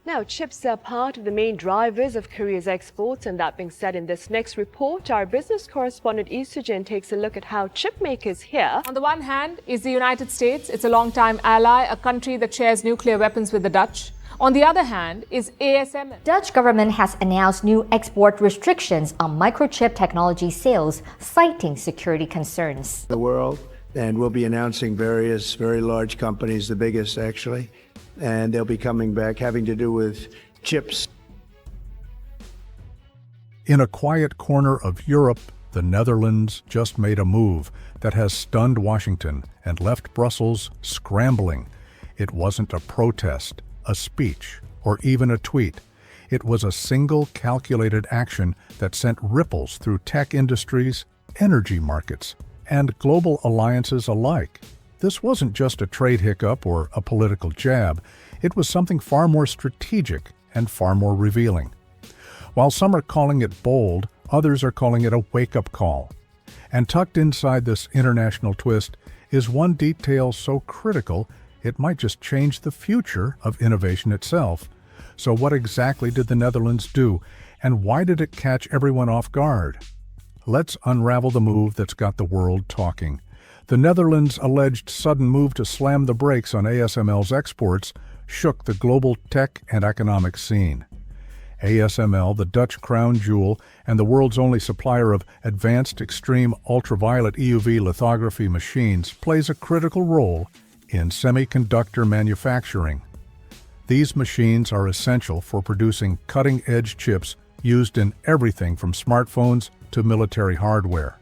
Now, chips are part of the main drivers of Korea's exports, and that being said, in this next report, our business correspondent Lee Soo-jin takes a look at how chip makers here. On the one hand is the United States. It's a long-time ally, a country that shares nuclear weapons with the Dutch. On the other hand is ASML. Dutch government has announced new export restrictions on microchip technology sales, citing security concerns. The world, and we'll be announcing various very large companies, the biggest actually, and they'll be coming back having to do with chips. In a quiet corner of Europe, the Netherlands just made a move that has stunned Washington and left Brussels scrambling. It wasn't a protest, a speech, or even a tweet. It was a single calculated action that sent ripples through tech industries, energy markets, and global alliances alike. This wasn't just a trade hiccup or a political jab. It was something far more strategic and far more revealing. While some are calling it bold, others are calling it a wake-up call. And tucked inside this international twist is one detail so critical it might just change the future of innovation itself. So what exactly did the Netherlands do, and why did it catch everyone off guard? Let's unravel the move that's got the world talking. The Netherlands' alleged sudden move to slam the brakes on ASML's exports shook the global tech and economic scene. ASML, the Dutch crown jewel and the world's only supplier of advanced extreme ultraviolet EUV lithography machines, plays a critical role in semiconductor manufacturing. These machines are essential for producing cutting-edge chips used in everything from smartphones to military hardware.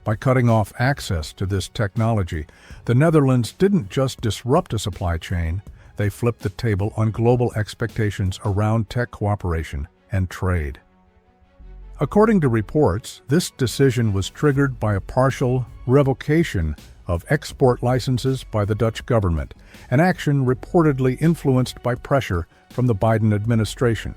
By cutting off access to this technology, the Netherlands didn't just disrupt a supply chain, they flipped the table on global expectations around tech cooperation and trade. According to reports, this decision was triggered by a partial revocation of export licenses by the Dutch government, an action reportedly influenced by pressure from the Biden administration.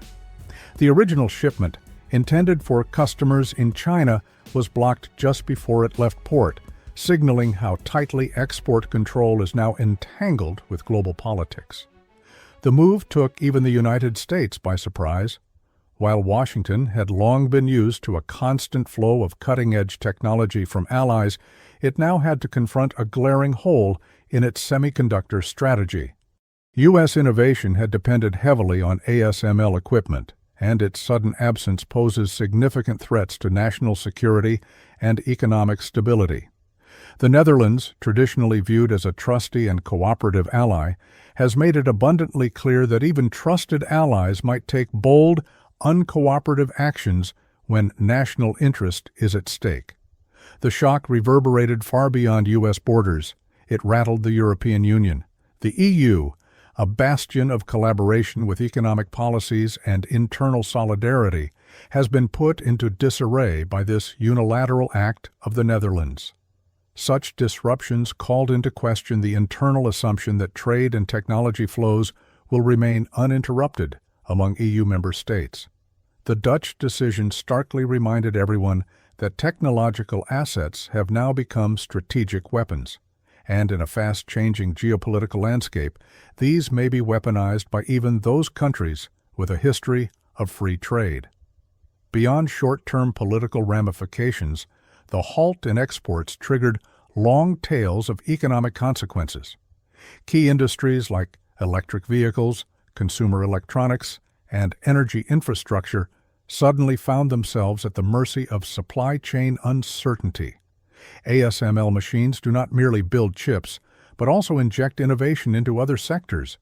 The original shipment, intended for customers in China, was blocked just before it left port, signaling how tightly export control is now entangled with global politics. The move took even the United States by surprise. While Washington had long been used to a constant flow of cutting-edge technology from allies, it now had to confront a glaring hole in its semiconductor strategy. U.S. innovation had depended heavily on ASML equipment, and its sudden absence poses significant threats to national security and economic stability. The Netherlands, traditionally viewed as a trusty and cooperative ally, has made it abundantly clear that even trusted allies might take bold, uncooperative actions when national interest is at stake. The shock reverberated far beyond U.S. borders. It rattled the European Union. The EU, a bastion of collaboration with economic policies and internal solidarity, has been put into disarray by this unilateral act of the Netherlands. Such disruptions called into question the internal assumption that trade and technology flows will remain uninterrupted among EU member states. The Dutch decision starkly reminded everyone that technological assets have now become strategic weapons, and in a fast-changing geopolitical landscape, these may be weaponized by even those countries with a history of free trade. Beyond short-term political ramifications, the halt in exports triggered long tails of economic consequences. Key industries like electric vehicles, consumer electronics, and energy infrastructure suddenly found themselves at the mercy of supply chain uncertainty. ASML machines do not merely build chips, but also inject innovation into other sectors.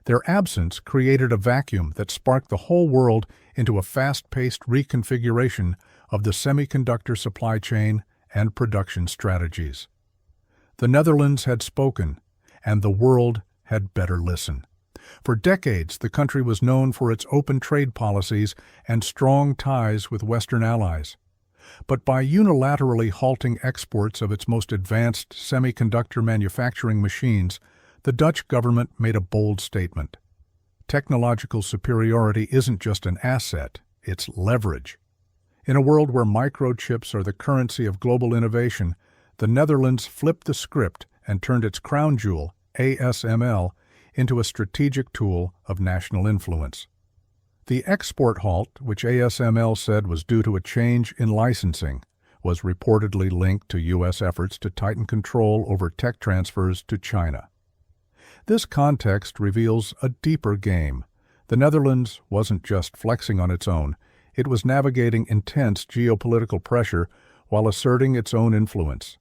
Their absence created a vacuum that sparked the whole world into a fast-paced reconfiguration of the semiconductor supply chain and production strategies. The Netherlands had spoken, and the world had better listen. For decades, the country was known for its open trade policies and strong ties with Western allies. But by unilaterally halting exports of its most advanced semiconductor manufacturing machines, the Dutch government made a bold statement. Technological superiority isn't just an asset, it's leverage. In a world where microchips are the currency of global innovation, the Netherlands flipped the script and turned its crown jewel, ASML, into a strategic tool of national influence. The export halt, which ASML said was due to a change in licensing, was reportedly linked to U.S. efforts to tighten control over tech transfers to China. This context reveals a deeper game. The Netherlands wasn't just flexing on its own, it was navigating intense geopolitical pressure while asserting its own influence.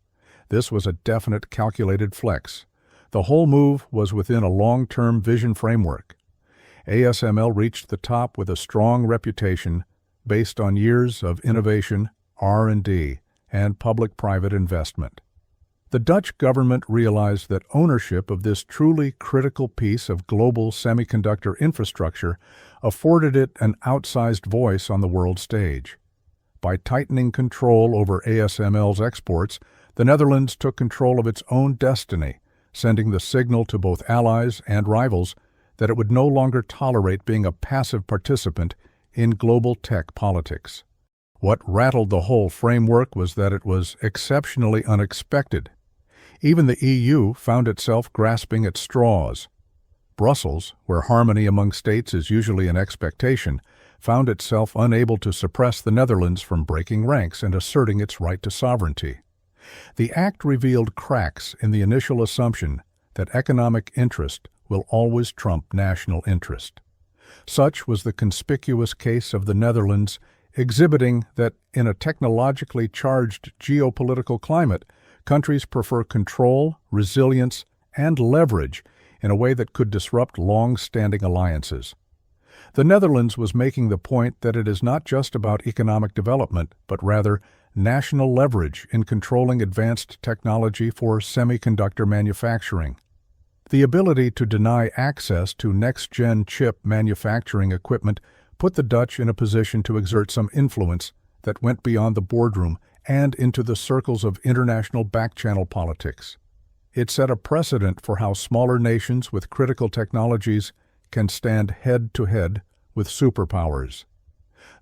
This was a definite, calculated flex. The whole move was within a long-term vision framework. ASML reached the top with a strong reputation based on years of innovation, R&D, and public-private investment. The Dutch government realized that ownership of this truly critical piece of global semiconductor infrastructure afforded it an outsized voice on the world stage. By tightening control over ASML's exports, the Netherlands took control of its own destiny, sending the signal to both allies and rivals that it would no longer tolerate being a passive participant in global tech politics. What rattled the whole framework was that it was exceptionally unexpected. Even the EU found itself grasping at straws. Brussels, where harmony among states is usually an expectation, found itself unable to suppress the Netherlands from breaking ranks and asserting its right to sovereignty. The act revealed cracks in the initial assumption that economic interest will always trump national interest. Such was the conspicuous case of the Netherlands, exhibiting that in a technologically charged geopolitical climate, countries prefer control, resilience, and leverage in a way that could disrupt long-standing alliances. The Netherlands was making the point that it is not just about economic development, but rather national leverage in controlling advanced technology for semiconductor manufacturing. The ability to deny access to next-gen chip manufacturing equipment put the Dutch in a position to exert some influence that went beyond the boardroom and into the circles of international back-channel politics. It set a precedent for how smaller nations with critical technologies can stand head-to-head with superpowers.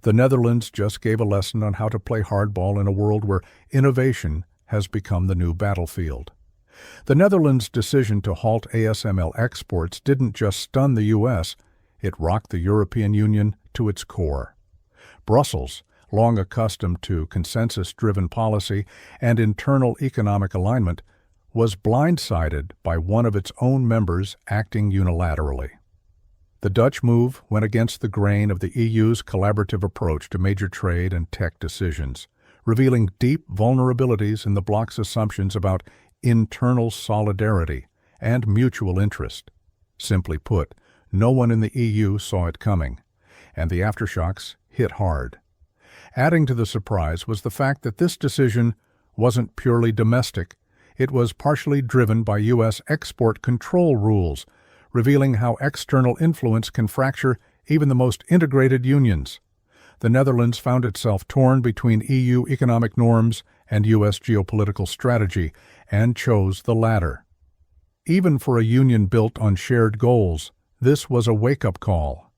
The Netherlands just gave a lesson on how to play hardball in a world where innovation has become the new battlefield. The Netherlands' decision to halt ASML exports didn't just stun the U.S., it rocked the European Union to its core. Brussels, long accustomed to consensus-driven policy and internal economic alignment, was blindsided by one of its own members acting unilaterally. The Dutch move went against the grain of the EU's collaborative approach to major trade and tech decisions, revealing deep vulnerabilities in the bloc's assumptions about internal solidarity and mutual interest. Simply put, no one in the EU saw it coming, and the aftershocks hit hard. Adding to the surprise was the fact that this decision wasn't purely domestic. It was partially driven by U.S. export control rules, revealing how external influence can fracture even the most integrated unions. The Netherlands found itself torn between EU economic norms and U.S. geopolitical strategy, and chose the latter. Even for a union built on shared goals, this was a wake-up call.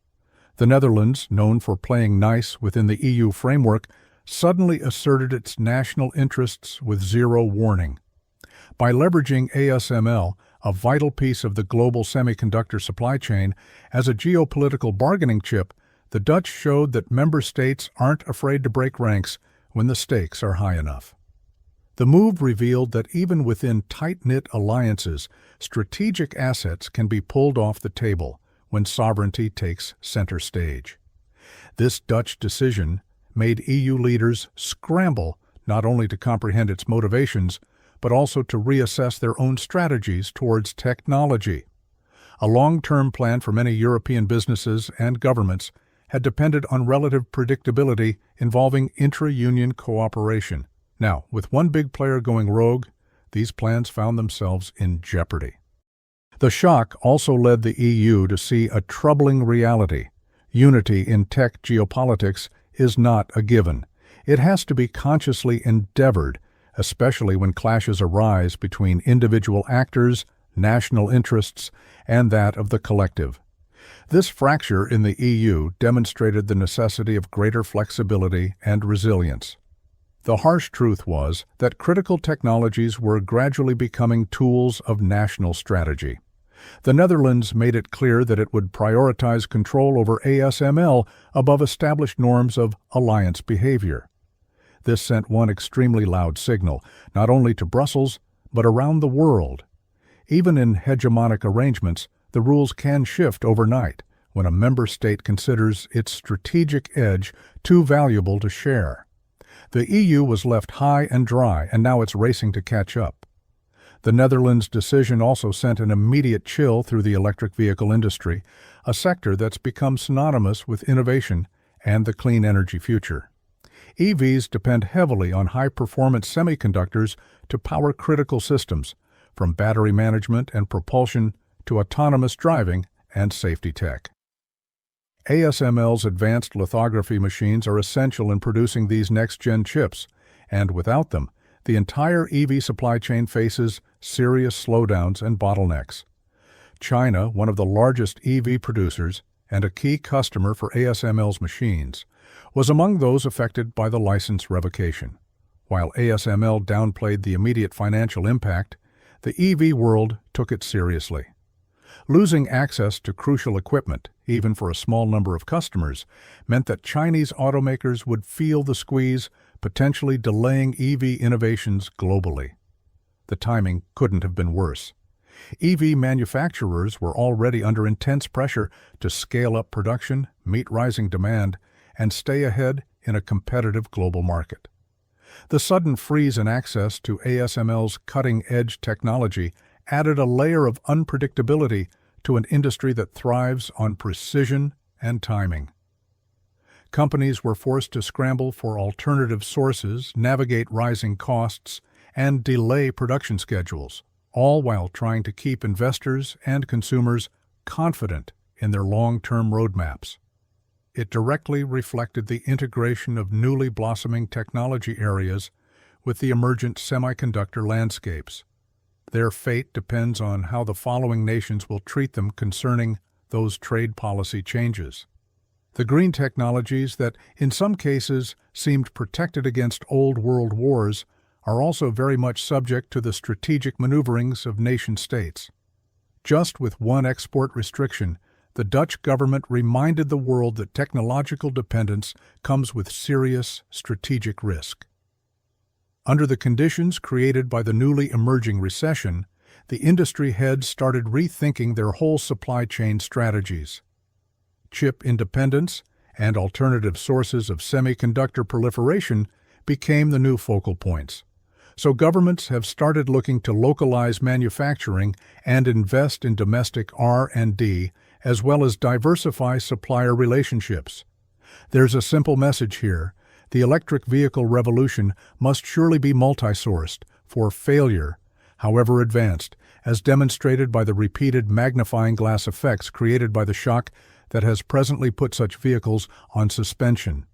The Netherlands, known for playing nice within the EU framework, suddenly asserted its national interests with zero warning. By leveraging ASML, a vital piece of the global semiconductor supply chain, as a geopolitical bargaining chip, the Dutch showed that member states aren't afraid to break ranks when the stakes are high enough. The move revealed that even within tight-knit alliances, strategic assets can be pulled off the table when sovereignty takes center stage. This Dutch decision made EU leaders scramble not only to comprehend its motivations, but also to reassess their own strategies towards technology. A long-term plan for many European businesses and governments had depended on relative predictability involving intra-union cooperation. Now, with one big player going rogue, these plans found themselves in jeopardy. The shock also led the EU to see a troubling reality. Unity in tech geopolitics is not a given. It has to be consciously endeavored, especially when clashes arise between individual actors, national interests, and that of the collective. This fracture in the EU demonstrated the necessity of greater flexibility and resilience. The harsh truth was that critical technologies were gradually becoming tools of national strategy. The Netherlands made it clear that it would prioritize control over ASML above established norms of alliance behavior. This sent one extremely loud signal, not only to Brussels, but around the world. Even in hegemonic arrangements, the rules can shift overnight when a member state considers its strategic edge too valuable to share. The EU was left high and dry, and now it's racing to catch up. The Netherlands' decision also sent an immediate chill through the electric vehicle industry, a sector that's become synonymous with innovation and the clean energy future. EVs depend heavily on high-performance semiconductors to power critical systems, from battery management and propulsion to autonomous driving and safety tech. ASML's advanced lithography machines are essential in producing these next-gen chips, and without them, the entire EV supply chain faces serious slowdowns and bottlenecks. China, one of the largest EV producers and a key customer for ASML's machines, was among those affected by the license revocation. While ASML downplayed the immediate financial impact, the EV world took it seriously. Losing access to crucial equipment, even for a small number of customers, meant that Chinese automakers would feel the squeeze, potentially delaying EV innovations globally. The timing couldn't have been worse. EV manufacturers were already under intense pressure to scale up production, meet rising demand, and stay ahead in a competitive global market. The sudden freeze in access to ASML's cutting-edge technology added a layer of unpredictability to an industry that thrives on precision and timing. Companies were forced to scramble for alternative sources, navigate rising costs, and delay production schedules, all while trying to keep investors and consumers confident in their long-term roadmaps. It directly reflected the integration of newly blossoming technology areas with the emergent semiconductor landscapes. Their fate depends on how the following nations will treat them concerning those trade policy changes. The green technologies that, in some cases, seemed protected against old world wars are also very much subject to the strategic maneuverings of nation-states. Just with one export restriction, the Dutch government reminded the world that technological dependence comes with serious strategic risk. Under the conditions created by the newly emerging recession, the industry heads started rethinking their whole supply chain strategies. Chip independence and alternative sources of semiconductor proliferation became the new focal points. So governments have started looking to localize manufacturing and invest in domestic R&D, as well as diversify supplier relationships. There's a simple message here. The electric vehicle revolution must surely be multi-sourced, for failure, however advanced, as demonstrated by the repeated magnifying glass effects created by the shock that has presently put such vehicles on suspension.